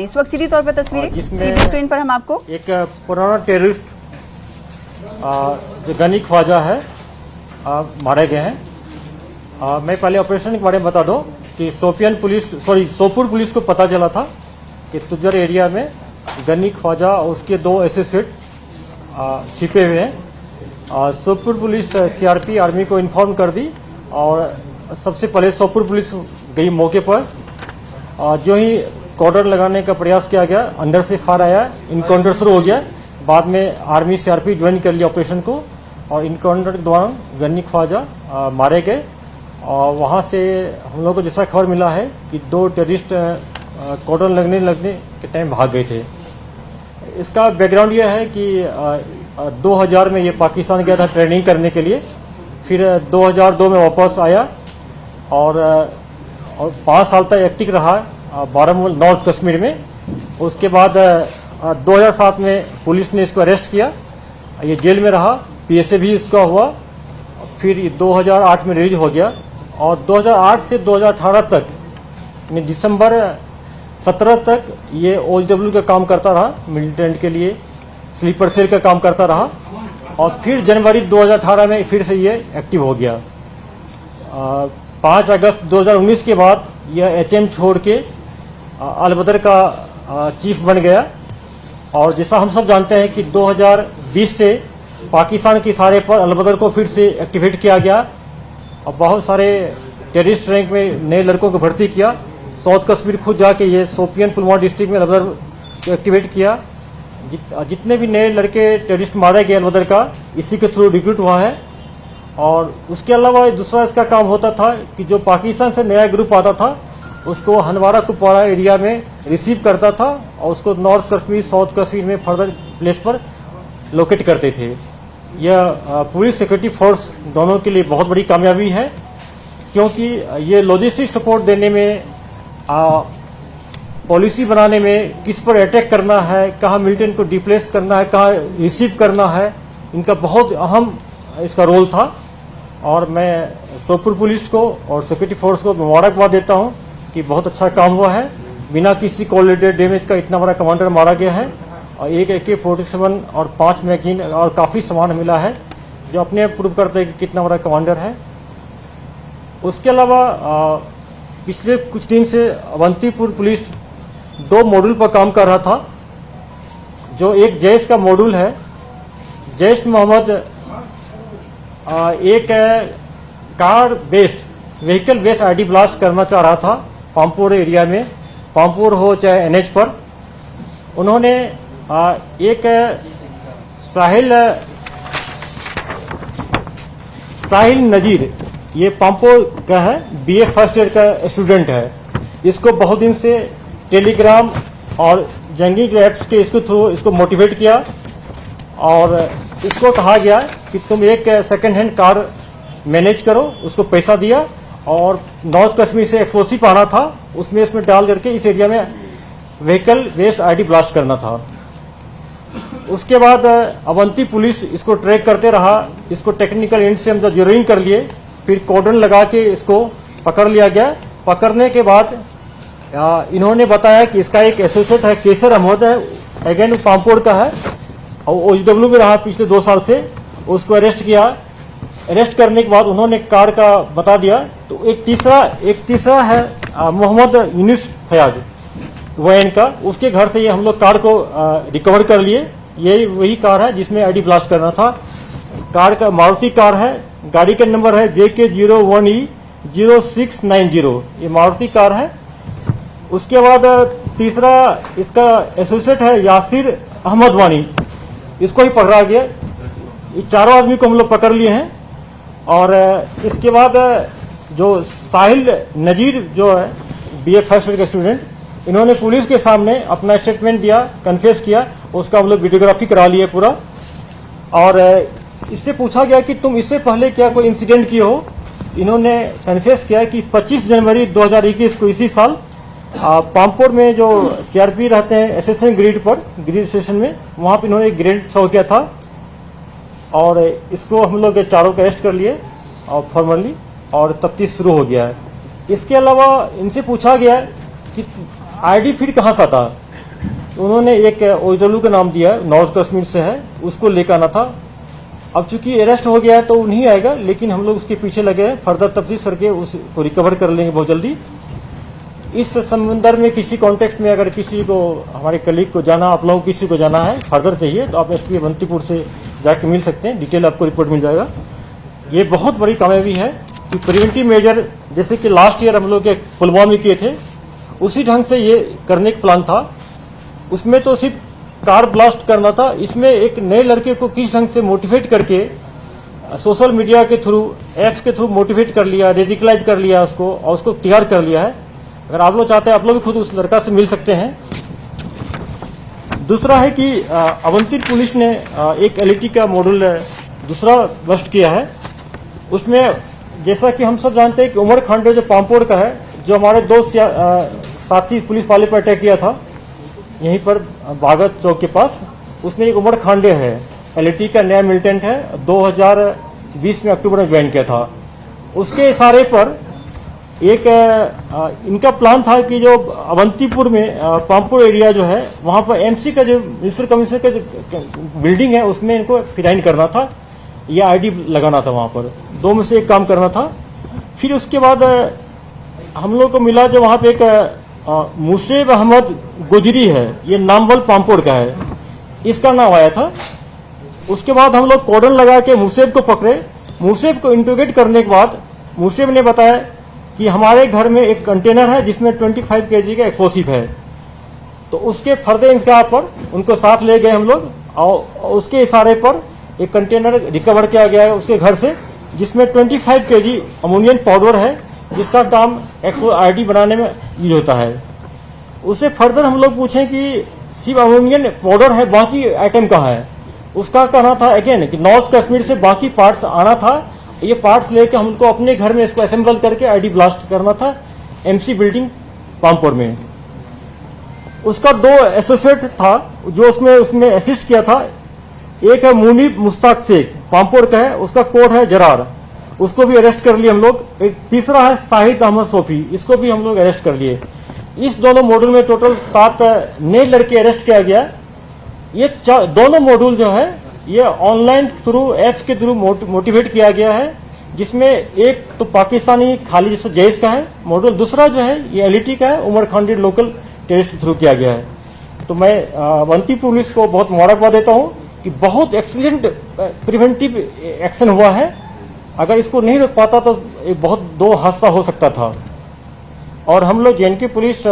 इस वक्त सीधी तौर पर तस्वीरें टीवी स्क्रीन पर हम आपको एक पुराना टेररिस्ट जो गनी ख्वाजा है मारे गए हैं। मैं पहले ऑपरेशन के बारे में बता दूं कि सोपुर पुलिस को पता चला था कि तुजर एरिया में गनी ख्वाजा और उसके 2 एसोसिएट छिपे हुए हैं। सोपुर पुलिस सीआरपी आर्मी को इन्फॉर्म कर दी और सबसे पहले सोपुर पुलिस गई मौके पर। जो ही कॉर्डर लगाने का प्रयास किया गया, अंदर से फायर आया, इनकाउंटर शुरू हो गया। बाद में आर्मी सीआरपी ज्वाइन कर लिया ऑपरेशन को और इनकाउंटर के दौरान गनी ख्वाजा मारे गए। और वहां से हम लोगों को जैसा खबर मिला है कि 2 टेररिस्ट कॉर्डर लगने के टाइम भाग गए थे। इसका बैकग्राउंड यह है कि 2000 में ये पाकिस्तान गया था ट्रेनिंग करने के लिए, फिर 2002 में वापस आया और 5 साल तक एक्टिव रहा बारामूला नॉर्थ कश्मीर में। उसके बाद 2007 में पुलिस ने इसको अरेस्ट किया, ये जेल में रहा, पीएसए भी इसका हुआ, फिर 2008 में रिलीज हो गया और 2008 से 2018 तक दिसंबर 17 तक ये ओएचडब्ल्यू का काम करता रहा, मिलिटेंट के लिए स्लीपर सेल का काम करता रहा और फिर जनवरी 2018 में फिर से ये एक्टिव हो गया। 5 अगस्त 2019 के बाद यह एचएम छोड़ के अलबदर का चीफ बन गया। और जैसा हम सब जानते हैं कि 2020 से पाकिस्तान के इशारे पर अलबदर को फिर से एक्टिवेट किया गया और बहुत सारे टेररिस्ट रैंक में नए लड़कों को भर्ती किया। साउथ कश्मीर खुद जाके ये शोपियान पुलवामा डिस्ट्रिक्ट में अलबदर को एक्टिवेट किया। जितने भी नए लड़के टेररिस्ट मारे गए अलबदर का, इसी के थ्रू रिक्रूट हुआ है। और उसके अलावा दूसरा इसका काम होता था कि जो पाकिस्तान से नया ग्रुप आता था उसको हंदवाड़ा कुपवाड़ा एरिया में रिसीव करता था और उसको नॉर्थ कश्मीर साउथ कश्मीर में फर्दर प्लेस पर लोकेट करते थे। यह पुलिस सिक्योरिटी फोर्स दोनों के लिए बहुत बड़ी कामयाबी है, क्योंकि ये लॉजिस्टिक सपोर्ट देने में, पॉलिसी बनाने में, किस पर अटैक करना है, कहाँ मिलिटेंट को डिप्लेस करना है, कहाँ रिसीव करना है, इनका बहुत अहम इसका रोल था। और मैं सोपुर पुलिस को और सिक्योरिटी फोर्स को मुबारकबाद देता हूँ कि बहुत अच्छा काम हुआ है। बिना किसी कोलिडेड डैमेज का इतना बड़ा कमांडर मारा गया है और एक AK-47 और 5 मैगजीन और काफ़ी सामान मिला है, जो अपने आप प्रूव करते हैं कि कितना बड़ा कमांडर है। उसके अलावा पिछले कुछ दिन से अवंतीपुर पुलिस 2 मॉड्यूल पर काम कर रहा था। जो एक जैश का मॉड्यूल है, जैश मोहम्मद एक car based vehicle based ID blast करना चाह रहा था पामपुर एरिया में, पामपुर हो चाहे एनएच पर। उन्होंने एक साहिल नजीर, ये पामपुर का है, BA फर्स्ट ईयर का स्टूडेंट है। इसको बहुत दिन से टेलीग्राम और जंगी ऐप्स के इसको थ्रू इसको मोटिवेट किया और इसको कहा गया कि तुम एक सेकंड हैंड कार मैनेज करो। उसको पैसा दिया और नॉर्थ कश्मीर से एक्सप्लोसिव आना था, उसमें इसमें डाल करके इस एरिया में व्हीकल बेस्ड आईडी ब्लास्ट करना था। उसके बाद अवंती पुलिस इसको ट्रैक करते रहा। इसको टेक्निकल एंड से हम जब जीरोइंग कर लिए, फिर कॉर्डन लगा के इसको पकड़ लिया गया। पकड़ने के बाद इन्होंने बताया कि इसका एक एसोसिएट है, केसर अहमद है, अगेन पामपुर का है और ओएचडब्ल्यू में रहा पिछले 2 साल से। उसको अरेस्ट किया। अरेस्ट करने के बाद उन्होंने कार का बता दिया। तो एक तीसरा है मोहम्मद यूनिस फयाज वैन का, उसके घर से ये हम लोग कार को रिकवर कर लिए। यही वही कार है जिसमें आईडी ब्लास्ट करना था। कार का मारुति कार है, गाड़ी का नंबर है JK01E0690, ये मारुति कार है। उसके बाद तीसरा इसका एसोसिएट है यासिर अहमद वानी, इसको ही पकड़ा गया। ये चारों आदमी को हम लोग पकड़ लिए हैं। और इसके बाद जो साहिल नजीर जो है BA फर्स्ट ईयर का स्टूडेंट, इन्होंने पुलिस के सामने अपना स्टेटमेंट दिया, कन्फेस किया, उसका हम लोग वीडियोग्राफी करा लिए पूरा। और इससे पूछा गया कि तुम इससे पहले क्या कोई इंसिडेंट किए हो। इन्होंने कन्फेस किया कि 25 जनवरी 2021 को इसी साल पामपुर में जो सीआरपी रहते हैं एसएसएन ग्रिड पर, ग्रिड स्टेशन में, वहां पर इन्होंने ग्रेनेड थ्रो किया था और इसको हम लोग चारों को अरेस्ट कर लिए और फॉर्मली, और तफ्तीश शुरू हो गया है। इसके अलावा इनसे पूछा गया कि आईडी फिर कहाँ से आता? उन्होंने एक ओजलू का नाम दिया, नॉर्थ कश्मीर से है, उसको लेकर आना था। अब चूंकि अरेस्ट हो गया है तो वो नहीं आएगा, लेकिन हम लोग उसके पीछे लगे हैं, फर्दर तफ्तीश करके उसको रिकवर कर लेंगे बहुत जल्दी। इस संदर्भ में किसी कॉन्टेक्स्ट में अगर किसी को, हमारे कलीग को जाना, आप लोगों को किसी को जाना है, फर्दर चाहिए तो आप एसपी अवंतीपुर से जाके मिल सकते हैं, डिटेल आपको रिपोर्ट मिल जाएगा। ये बहुत बड़ी कामयाबी है कि प्रिवेंटिव मेजर जैसे कि लास्ट ईयर हम लोग पुलवामा में किए थे, उसी ढंग से ये करने का प्लान था। उसमें तो सिर्फ कार ब्लास्ट करना था, इसमें एक नए लड़के को किस ढंग से मोटिवेट करके सोशल मीडिया के थ्रू, एप्स के थ्रू मोटिवेट कर लिया, रेडिकलाइज कर लिया उसको और उसको तैयार कर लिया है। अगर आप लोग चाहते हैं आप लोग भी खुद उस लड़का से मिल सकते हैं। दूसरा है कि अवंतीपुर पुलिस ने एक एलईटी का मॉडल दूसरा बस्ट किया है। उसमें जैसा कि हम सब जानते हैं कि उमर खांडे जो पामपोड़ का है, जो हमारे दो साथी पुलिस वाले पर अटैक किया था यहीं पर बागत चौक के पास, उसमें एक उमर खांडे है, एलईटी का नया मिलिटेंट है, 2020 में अक्टूबर में ज्वाइन किया था। उसके इशारे पर एक इनका प्लान था कि जो अवंतीपुर में पामपुर एरिया जो है वहां पर एमसी का जो म्युनिसिपल कमिश्नर का जो बिल्डिंग है उसमें इनको फिराइन करना था, या आईडी लगाना था, वहां पर दो में से एक काम करना था। फिर उसके बाद हम लोग को मिला जो वहां पे एक मुसेब अहमद गुजरी है, ये नामवल पामपुर का है, इसका नाम आया था। उसके बाद हम लोग कॉर्डन लगा के मुसेब को पकड़े। मुसेब को इंट्रोगेट करने के बाद मुसेब ने बताया कि हमारे घर में एक कंटेनर है जिसमें 25 kg का एक्सप्लोसिव है। तो उसके फर्दर इंतजार पर उनको साथ ले गए हम लोग और उसके इशारे पर एक कंटेनर रिकवर किया गया है उसके घर से, जिसमें 25 kg अमोनियम पाउडर है, जिसका काम आईडी बनाने में यूज होता है। उससे फर्दर हम लोग पूछे कि सिर्फ अमोनियम पाउडर है, बाकी आइटम कहाँ है? उसका कहना था अगेन कि नॉर्थ कश्मीर से बाकी पार्ट्स आना था, ये पार्ट्स लेके हमको अपने घर में इसको असेंबल करके आईडी ब्लास्ट करना था एमसी बिल्डिंग पामपुर में। उसका दो एसोसिएट था जो उसमें असिस्ट किया था। एक है मुनीब मुश्ताक शेख, पामपुर का है, उसका कोड है जरार, उसको भी अरेस्ट कर लिए हम लोग। एक तीसरा है शाहिद अहमद सोफी, इसको भी हम लोग अरेस्ट कर लिए। इस दोनों मॉड्यूल में टोटल 7 नए लड़के अरेस्ट किया गया। ये दोनों मॉड्यूल जो है ये ऑनलाइन थ्रू एप्स के थ्रू मोटिवेट किया गया है, जिसमें एक तो पाकिस्तानी खाली जैसे जैश का है मॉड्यूल, दूसरा जो है ये एलईटी का है, उमर खांडी लोकल टेररिस्ट के थ्रू किया गया है। तो मैं अवंतीपुर पुलिस को बहुत मुबारकबाद देता हूं कि बहुत एक्सीलेंट प्रिवेंटिव एक्शन हुआ है। अगर इसको नहीं रोक पाता तो एक बहुत दो हादसा हो सकता था। और हम लोग जेएनके पुलिस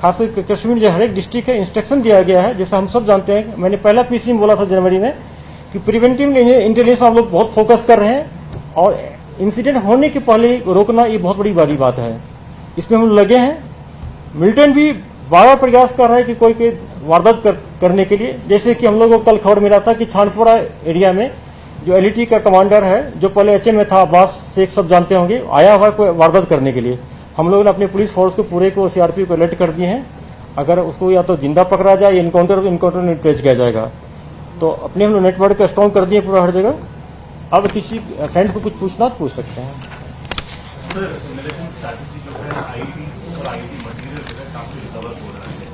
खासकर कश्मीर जो हर एक डिस्ट्रिक्ट है इंस्ट्रक्शन दिया गया है, जैसा हम सब जानते हैं। मैंने पहला पीसी में बोला था जनवरी में कि प्रिवेंटिव इंटेलिजेंस में हम लोग बहुत फोकस कर रहे हैं और इंसिडेंट होने के पहले रोकना ये बहुत बड़ी बात है। इसमें हम लगे हैं। मिलिटेंट भी बार प्रयास कर रहा है कि कोई वारदात करने के लिए। जैसे कि हम लोगों को कल खबर मिला था कि छानपुरा एरिया में जो एलईटी का कमांडर है, जो पहले एचए में था, अब्बास शेख सब जानते होंगे, आया हुआ कोई वारदात करने के लिए। हम लोगों ने अपने पुलिस फोर्स को पूरे को सीआरपी को अलर्ट कर दिए हैं। अगर उसको या तो जिंदा पकड़ा जाए या इनकाउंटर में ट्रेस किया जाएगा। तो अपने हम लोग नेटवर्क का स्ट्रॉन्ग कर दिए पूरा हर जगह। अब किसी फ्रेंड को कुछ पूछना तो पूछ सकते हैं। सर, मिलिटेंट स्ट्रैटेजी जो है आईडी और आईडी मटेरियल जो है काफी रिकवर हो रहा है,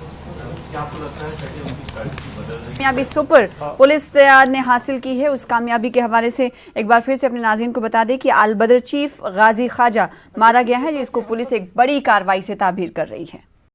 क्या आपको लगता है कि उनकी स्ट्रैटेजी बदल रही है? कामयाबी सुपर पुलिस ने हासिल की है। उस कामयाबी के हवाले से एक बार फिर से अपने नाज़रीन को बता दें कि अल बदर चीफ गाजी ख्वाजा मारा गया है, जिसको पुलिस एक बड़ी कार्रवाई से ताबीर कर रही है।